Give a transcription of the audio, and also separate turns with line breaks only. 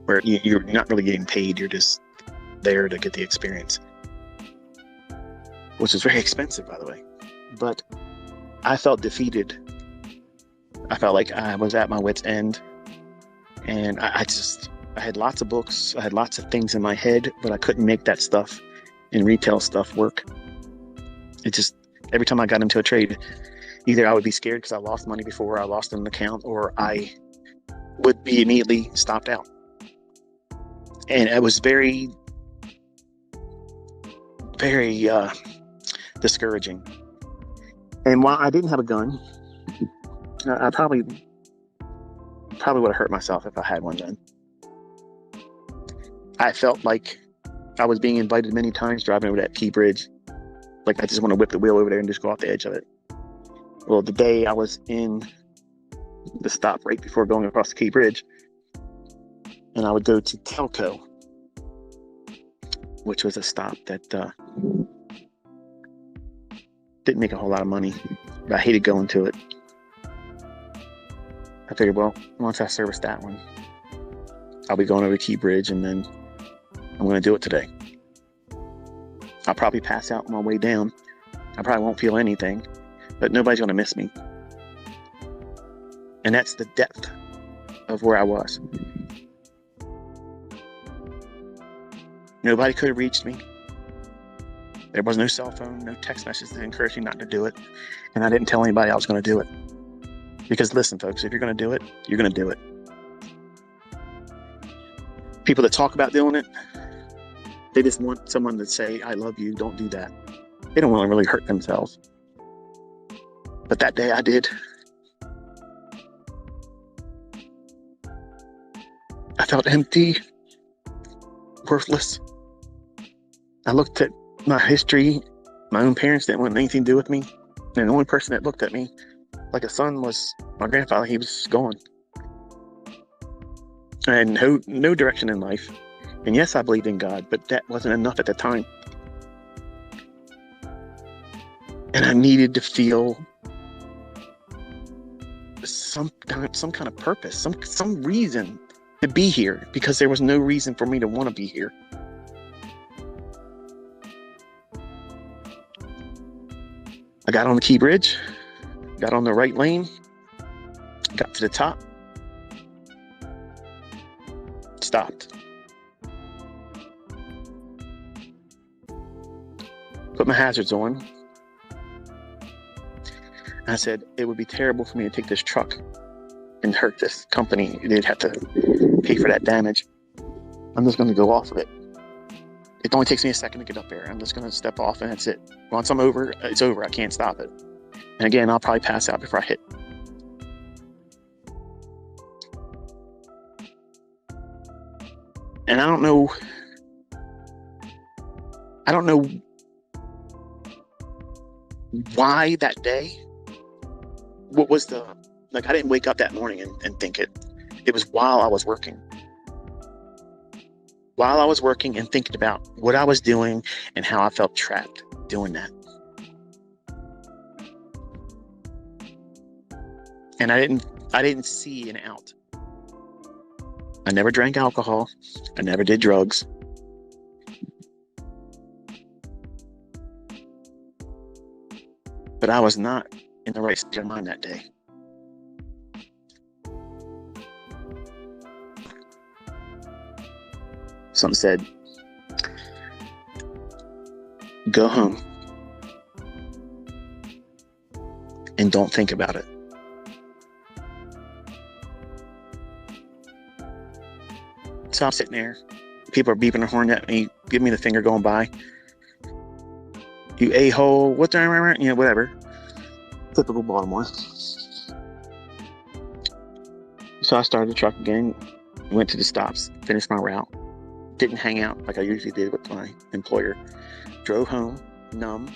where you're not really getting paid. You're just there to get the experience, which is very expensive, by the way. But I felt defeated. I felt like I was at my wit's end. And I had lots of books. I had lots of things in my head, but I couldn't make that stuff in retail stuff work. It just, every time I got into a trade, either I would be scared because I lost money before, I lost an account, or I would be immediately stopped out. And it was very, very discouraging. And while I didn't have a gun, I probably would have hurt myself if I had one then. I felt like I was being invited many times driving over that Key Bridge. Like I just want to whip the wheel over there and just go off the edge of it. Well, the day I was in the stop right before going across the Key Bridge, and I would go to Telco, which was a stop that didn't make a whole lot of money, but I hated going to it. I figured, well, once I service that one, I'll be going over Key Bridge, and then I'm going to do it today. I'll probably pass out on my way down. I probably won't feel anything, but nobody's going to miss me. And that's the depth of where I was. Nobody could have reached me. There was no cell phone, no text message to encourage me not to do it. And I didn't tell anybody I was going to do it. Because listen, folks, if you're going to do it, you're going to do it. People that talk about doing it, they just want someone to say, I love you, don't do that. They don't want to really hurt themselves. But that day I did. I felt empty, worthless. I looked at my history. My own parents didn't want anything to do with me. And the only person that looked at me like a son was my grandfather. He was gone. I had no direction in life. And yes, I believed in God, but that wasn't enough at the time. And I needed to feel some kind of purpose, some reason to be here, because there was no reason for me to want to be here. I got on the Key Bridge, got on the right lane, got to the top, stopped. Put my hazards on. I said, it would be terrible for me to take this truck and hurt this company. They'd have to pay for that damage. I'm just going to go off of it. It only takes me a second to get up there. I'm just going to step off and that's it. Once I'm over, it's over. I can't stop it. And again, I'll probably pass out before I hit. And I don't know why that day. What was I didn't wake up that morning and think it. It was while I was working. While I was working and thinking about what I was doing and how I felt trapped doing that. And I didn't see an out. I never drank alcohol. I never did drugs. But I was not in the right state of mind that day. Something said, go home and don't think about it. So I'm sitting there. People are beeping their horn at me, giving me the finger going by. You a-hole, what's that? You know, whatever. Typical Baltimore. So I started the truck again, went to the stops, finished my route. Didn't hang out like I usually did with my employer. Drove home, numb,